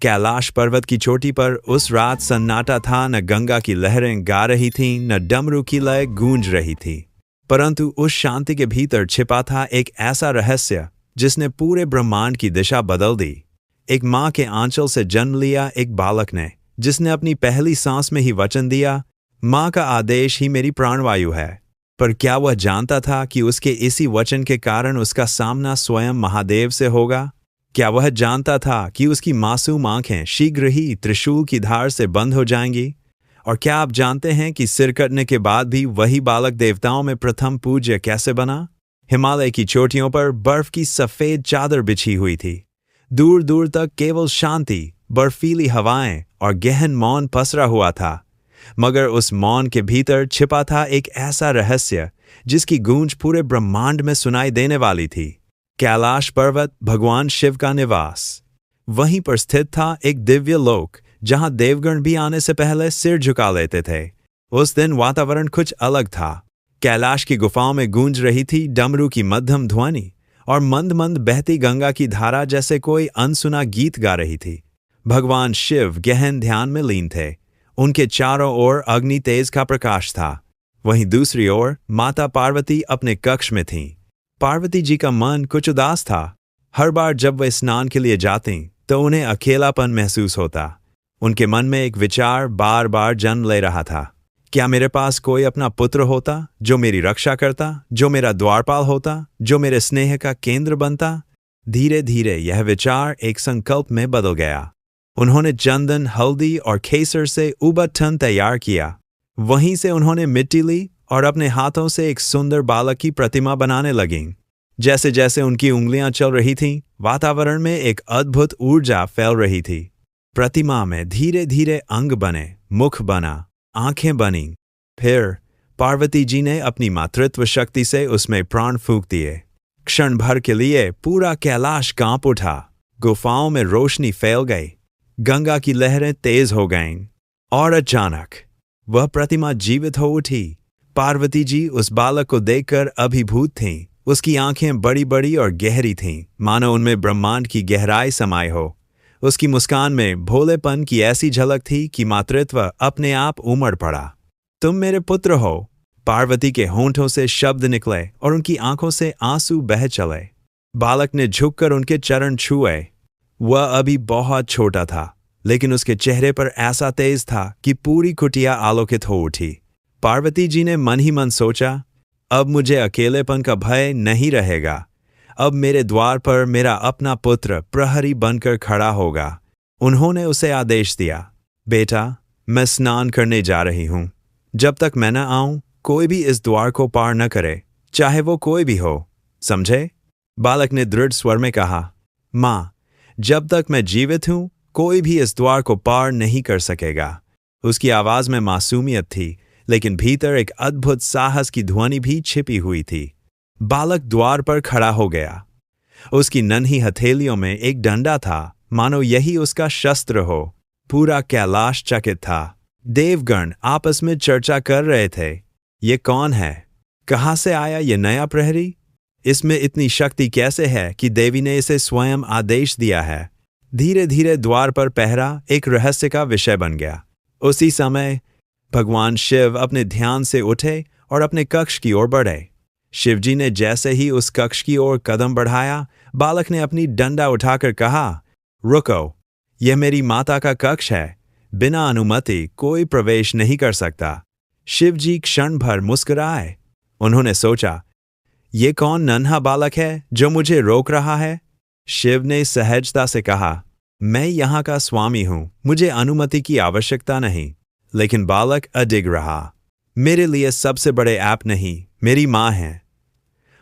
कैलाश पर्वत की चोटी पर उस रात सन्नाटा था। न गंगा की लहरें गा रही थीं, न डमरू की लय गूंज रही थी। परंतु उस शांति के भीतर छिपा था एक ऐसा रहस्य जिसने पूरे ब्रह्मांड की दिशा बदल दी। एक माँ के आंचल से जन्म लिया एक बालक ने, जिसने अपनी पहली सांस में ही वचन दिया, माँ का आदेश ही मेरी प्राणवायु है। पर क्या वह जानता था कि उसके इसी वचन के कारण उसका सामना स्वयं महादेव से होगा? क्या वह जानता था कि उसकी मासूम आंखें शीघ्र ही त्रिशूल की धार से बंद हो जाएंगी? और क्या आप जानते हैं कि सिर कटने के बाद भी वही बालक देवताओं में प्रथम पूज्य कैसे बना? हिमालय की चोटियों पर बर्फ की सफेद चादर बिछी हुई थी। दूर दूर तक केवल शांति, बर्फीली हवाएं और गहन मौन पसरा हुआ था। मगर उस मौन के भीतर छिपा था एक ऐसा रहस्य जिसकी गूंज पूरे ब्रह्मांड में सुनाई देने वाली थी। कैलाश पर्वत भगवान शिव का निवास। वहीं पर स्थित था एक दिव्य लोक जहां देवगण भी आने से पहले सिर झुका लेते थे। उस दिन वातावरण कुछ अलग था। कैलाश की गुफाओं में गूंज रही थी डमरू की मध्यम ध्वनि और मंद मंद बहती गंगा की धारा जैसे कोई अनसुना गीत गा रही थी। भगवान शिव गहन ध्यान में लीन थे। उनके चारों ओर अग्नि तेज का प्रकाश था। वहीं दूसरी ओर माता पार्वती अपने कक्ष में थीं। पार्वती जी का मन कुछ उदास था। हर बार जब वे स्नान के लिए जातीं तो उन्हें अकेलापन महसूस होता। उनके मन में एक विचार बार बार जन्म ले रहा था, क्या मेरे पास कोई अपना पुत्र होता जो मेरी रक्षा करता, जो मेरा द्वारपाल होता, जो मेरे स्नेह का केंद्र बनता? धीरे धीरे यह विचार एक संकल्प में बदल गया। उन्होंने चंदन, हल्दी और केसर से उबटन तैयार किया। वहीं से उन्होंने मिट्टी ली और अपने हाथों से एक सुंदर बालक की प्रतिमा बनाने लगीं। जैसे जैसे उनकी उंगलियां चल रही थीं, वातावरण में एक अद्भुत ऊर्जा फैल रही थी। प्रतिमा में धीरे धीरे अंग बने, मुख बना, आंखें बनी। फिर पार्वती जी ने अपनी मातृत्व शक्ति से उसमें प्राण फूंक दिए। क्षण भर के लिए पूरा कैलाश कांप उठा। गुफाओं में रोशनी फैल गई, गंगा की लहरें तेज हो गईं और अचानक वह प्रतिमा जीवित हो उठी। पार्वती जी उस बालक को देखकर अभिभूत थीं। उसकी आंखें बड़ी बड़ी और गहरी थीं, मानो उनमें ब्रह्मांड की गहराई समाई हो। उसकी मुस्कान में भोलेपन की ऐसी झलक थी कि मातृत्व अपने आप उमड़ पड़ा। तुम मेरे पुत्र हो। पार्वती के होंठों से शब्द निकले और उनकी आंखों से आंसू बह चले। बालक ने झुककर उनके चरण छुए। वह अभी बहुत छोटा था, लेकिन उसके चेहरे पर ऐसा तेज था कि पूरी कुटिया आलोकित हो उठी। पार्वती जी ने मन ही मन सोचा, अब मुझे अकेलेपन का भय नहीं रहेगा। अब मेरे द्वार पर मेरा अपना पुत्र प्रहरी बनकर खड़ा होगा। उन्होंने उसे आदेश दिया, बेटा, मैं स्नान करने जा रही हूं। जब तक मैं न आऊं, कोई भी इस द्वार को पार न करे, चाहे वो कोई भी हो, समझे? बालक ने दृढ़ स्वर में कहा, माँ, जब तक मैं जीवित हूं, कोई भी इस द्वार को पार नहीं कर सकेगा। उसकी आवाज में मासूमियत थी, लेकिन भीतर एक अद्भुत साहस की ध्वनि भी छिपी हुई थी। बालक द्वार पर खड़ा हो गया। उसकी नन्ही हथेलियों में एक डंडा था, मानो यही उसका शस्त्र हो। पूरा कैलाश चकित था। देवगण आपस में चर्चा कर रहे थे, ये कौन है? कहाँ से आया ये नया प्रहरी? इसमें इतनी शक्ति कैसे है कि देवी ने इसे स्वयं आदेश दिया है? धीरे धीरे द्वार पर पहरा एक रहस्य का विषय बन गया। उसी समय भगवान शिव अपने ध्यान से उठे और अपने कक्ष की ओर बढ़े। शिवजी ने जैसे ही उस कक्ष की ओर कदम बढ़ाया, बालक ने अपनी डंडा उठाकर कहा, रुको, यह मेरी माता का कक्ष है। बिना अनुमति कोई प्रवेश नहीं कर सकता। शिवजी क्षण भर मुस्कुराए। उन्होंने सोचा, ये कौन नन्हा बालक है जो मुझे रोक रहा है? शिव ने सहजता से कहा, मैं यहाँ का स्वामी हूँ, मुझे अनुमति की आवश्यकता नहीं। लेकिन बालक अडिग रहा। मेरे लिए सबसे बड़े आप नहीं, मेरी माँ है।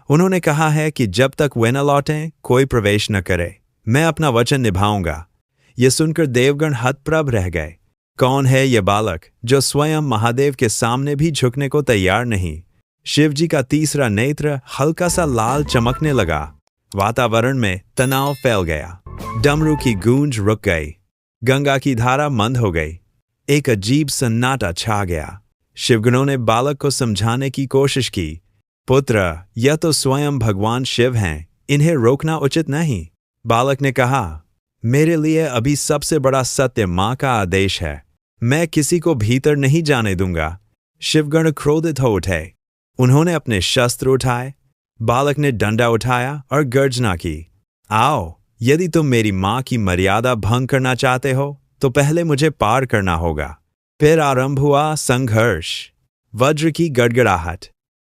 उन्होंने कहा है कि जब तक वे न लौटें, कोई प्रवेश न करे। मैं अपना वचन निभाऊंगा। यह सुनकर देवगण हतप्रभ रह गए। कौन है यह बालक जो स्वयं महादेव के सामने भी झुकने को तैयार नहीं? शिवजी का तीसरा नेत्र हल्का सा लाल चमकने लगा। वातावरण में तनाव फैल गया। डमरू की गूंज रुक गई। गंगा की धारा मंद हो गई। एक अजीब सन्नाटा छा गया। शिवगणों ने बालक को समझाने की कोशिश की, पुत्र, यह तो स्वयं भगवान शिव हैं, इन्हें रोकना उचित नहीं। बालक ने कहा, मेरे लिए अभी सबसे बड़ा सत्य माँ का आदेश है। मैं किसी को भीतर नहीं जाने दूंगा। शिवगण क्रोधित हो उठे। उन्होंने अपने शस्त्र उठाए। बालक ने डंडा उठाया और गर्जना की, आओ, यदि तुम मेरी माँ की मर्यादा भंग करना चाहते हो तो पहले मुझे पार करना होगा। फिर आरंभ हुआ संघर्ष। वज्र की गड़गड़ाहट,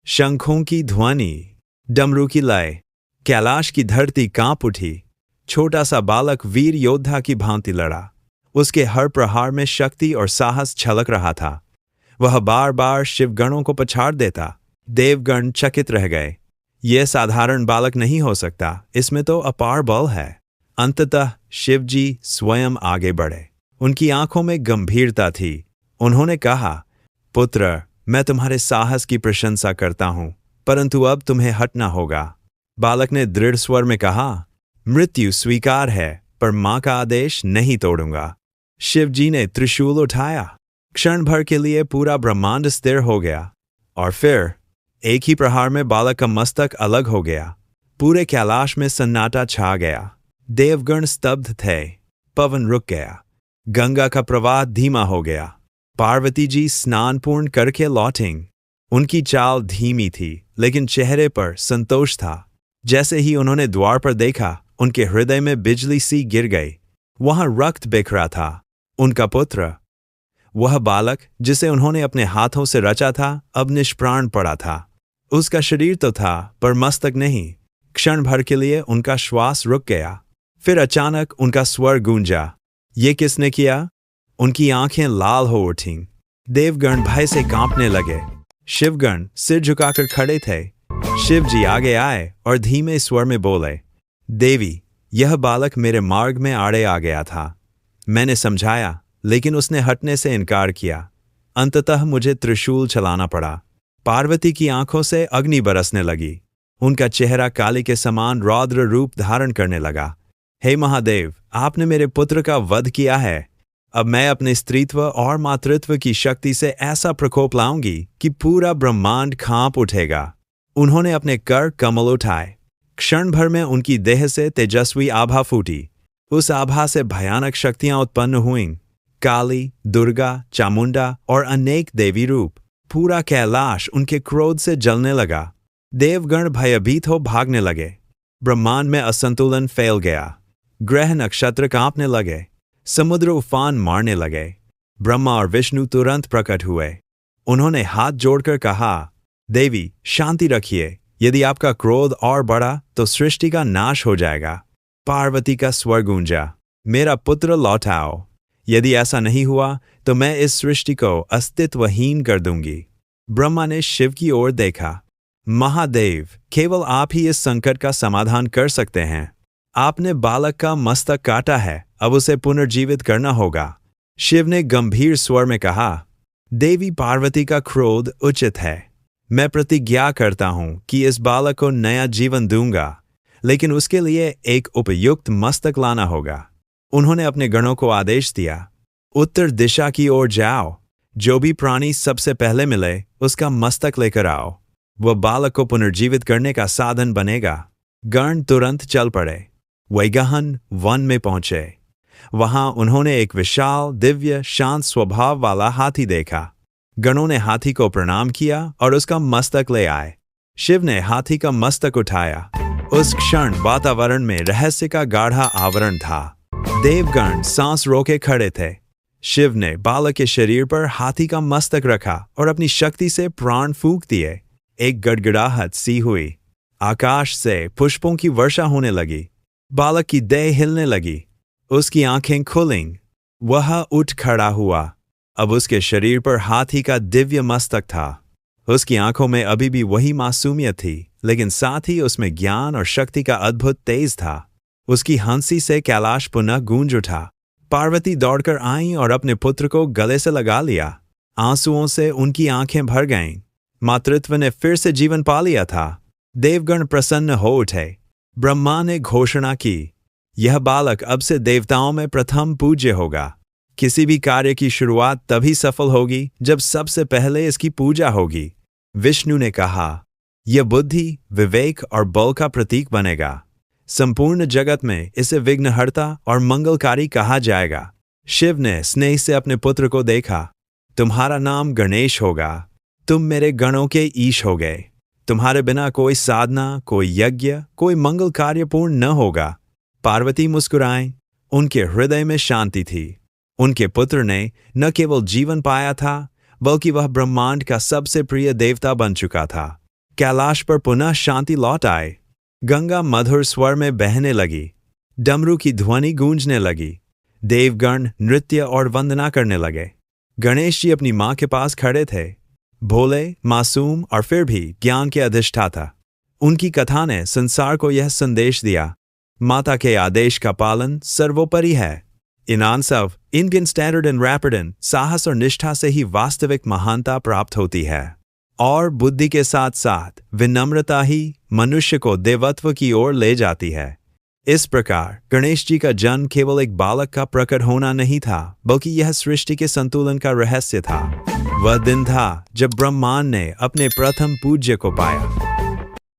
शंखों की ध्वनि, डमरू की लय। कैलाश की धरती कांप उठी। छोटा सा बालक वीर योद्धा की भांति लड़ा। उसके हर प्रहार में शक्ति और साहस छलक रहा था। वह बार बार शिवगणों को पछाड़ देता। देवगण चकित रह गए। यह साधारण बालक नहीं हो सकता, इसमें तो अपार बल है। अंततः शिवजी स्वयं आगे बढ़े। उनकी आंखों में गंभीरता थी। उन्होंने कहा, पुत्र, मैं तुम्हारे साहस की प्रशंसा करता हूं, परंतु अब तुम्हें हटना होगा। बालक ने दृढ़ स्वर में कहा, मृत्यु स्वीकार है, पर मां का आदेश नहीं तोड़ूंगा। शिवजी ने त्रिशूल उठाया। क्षण भर के लिए पूरा ब्रह्मांड स्थिर हो गया और फिर एक ही प्रहार में बालक का मस्तक अलग हो गया। पूरे कैलाश में सन्नाटा छा गया। देवगण स्तब्ध थे। पवन रुक गया। गंगा का प्रवाह धीमा हो गया। पार्वती जी स्नान पूर्ण करके लौटें। उनकी चाल धीमी थी, लेकिन चेहरे पर संतोष था। जैसे ही उन्होंने द्वार पर देखा, उनके हृदय में बिजली सी गिर गई। वहां रक्त बिखरा था। उनका पुत्र, वह बालक जिसे उन्होंने अपने हाथों से रचा था, अब निष्प्राण पड़ा था। उसका शरीर तो था, पर मस्तक नहीं। क्षण भर के लिए उनका श्वास रुक गया। फिर अचानक उनका स्वर गूंजा, ये किसने किया? उनकी आंखें लाल हो उठीं। देवगण भय से कांपने लगे। शिवगण सिर झुकाकर खड़े थे। शिव जी आगे आए और धीमे स्वर में बोले, देवी, यह बालक मेरे मार्ग में आड़े आ गया था। मैंने समझाया, लेकिन उसने हटने से इनकार किया। अंततः मुझे त्रिशूल चलाना पड़ा। पार्वती की आंखों से अग्नि बरसने लगी। उनका चेहरा काली के समान रौद्र रूप धारण करने लगा। हे महादेव, आपने मेरे पुत्र का वध किया है। अब मैं अपने स्त्रीत्व और मातृत्व की शक्ति से ऐसा प्रकोप लाऊंगी कि पूरा ब्रह्मांड कांप उठेगा। उन्होंने अपने कर कमल उठाए। क्षण भर में उनकी देह से तेजस्वी आभा फूटी। उस आभा से भयानक शक्तियां उत्पन्न हुईं। काली, दुर्गा, चामुंडा और अनेक देवी रूप। पूरा कैलाश उनके क्रोध से जलने लगा। देवगण भयभीत हो भागने लगे। ब्रह्मांड में असंतुलन फैल गया। ग्रह नक्षत्र कांपने लगे। समुद्र उफान मारने लगे। ब्रह्मा और विष्णु तुरंत प्रकट हुए। उन्होंने हाथ जोड़कर कहा, देवी, शांति रखिए। यदि आपका क्रोध और बढ़ा तो सृष्टि का नाश हो जाएगा। पार्वती का स्वर गूंजा, मेरा पुत्र लौटाओ। यदि ऐसा नहीं हुआ तो मैं इस सृष्टि को अस्तित्वहीन कर दूंगी। ब्रह्मा ने शिव की ओर देखा। महादेव, केवल आप ही इस संकट का समाधान कर सकते हैं। आपने बालक का मस्तक काटा है, अब उसे पुनर्जीवित करना होगा। शिव ने गंभीर स्वर में कहा, देवी पार्वती का क्रोध उचित है। मैं प्रतिज्ञा करता हूं कि इस बालक को नया जीवन दूंगा, लेकिन उसके लिए एक उपयुक्त मस्तक लाना होगा। उन्होंने अपने गणों को आदेश दिया, उत्तर दिशा की ओर जाओ। जो भी प्राणी सबसे पहले मिले, उसका मस्तक लेकर आओ। वह बालक को पुनर्जीवित करने का साधन बनेगा। गण तुरंत चल पड़े। वे गहन वन में पहुंचे। वहां उन्होंने एक विशाल, दिव्य, शांत स्वभाव वाला हाथी देखा। गणों ने हाथी को प्रणाम किया और उसका मस्तक ले आए। शिव ने हाथी का मस्तक उठाया। उस क्षण वातावरण में रहस्य का गाढ़ा आवरण था। देवगण सांस रोके खड़े थे। शिव ने बालक के शरीर पर हाथी का मस्तक रखा और अपनी शक्ति से प्राण फूंक दिए। एक गड़गड़ाहट सी हुई। आकाश से पुष्पों की वर्षा होने लगी। बालक की देह हिलने लगी। उसकी आंखें खुलीं। वह उठ खड़ा हुआ। अब उसके शरीर पर हाथी का दिव्य मस्तक था। उसकी आंखों में अभी भी वही मासूमियत थी, लेकिन साथ ही उसमें ज्ञान और शक्ति का अद्भुत तेज था। उसकी हंसी से कैलाश पुनः गूंज उठा। पार्वती दौड़कर आईं और अपने पुत्र को गले से लगा लिया। आंसुओं से उनकी आंखें भर गईं। मातृत्व ने फिर से जीवन पा लिया था। देवगण प्रसन्न हो उठे। ब्रह्मा ने घोषणा की, यह बालक अब से देवताओं में प्रथम पूज्य होगा। किसी भी कार्य की शुरुआत तभी सफल होगी जब सबसे पहले इसकी पूजा होगी। विष्णु ने कहा, यह बुद्धि, विवेक और बल का प्रतीक बनेगा। संपूर्ण जगत में इसे विघ्नहर्ता और मंगलकारी कहा जाएगा। शिव ने स्नेह से अपने पुत्र को देखा। तुम्हारा नाम गणेश होगा। तुम मेरे गणों के ईश हो गए। तुम्हारे बिना कोई साधना, कोई यज्ञ, कोई मंगल कार्य पूर्ण न होगा। पार्वती मुस्कुराएं। उनके हृदय में शांति थी। उनके पुत्र ने न केवल जीवन पाया था, बल्कि वह ब्रह्मांड का सबसे प्रिय देवता बन चुका था। कैलाश पर पुनः शांति लौट आए। गंगा मधुर स्वर में बहने लगी। डमरू की ध्वनि गूंजने लगी। देवगण नृत्य और वंदना करने लगे। गणेश जी अपनी माँ के पास खड़े थे, भोले, मासूम और फिर भी ज्ञान के अधिष्ठाता। उनकी कथा ने संसार को यह संदेश दिया, माता के आदेश का पालन सर्वोपरि है। इन आंसव इंडियन स्टैंडर्ड एंड रैपिडन साहस और निष्ठा से ही वास्तविक महानता प्राप्त होती है, और बुद्धि के साथ साथ विनम्रता ही मनुष्य को देवत्व की ओर ले जाती है। इस प्रकार गणेश जी का जन्म केवल एक बालक का प्रकट होना नहीं था, बल्कि यह सृष्टि के संतुलन का रहस्य था। वह दिन था जब ब्रह्मांड ने अपने प्रथम पूज्य को पाया।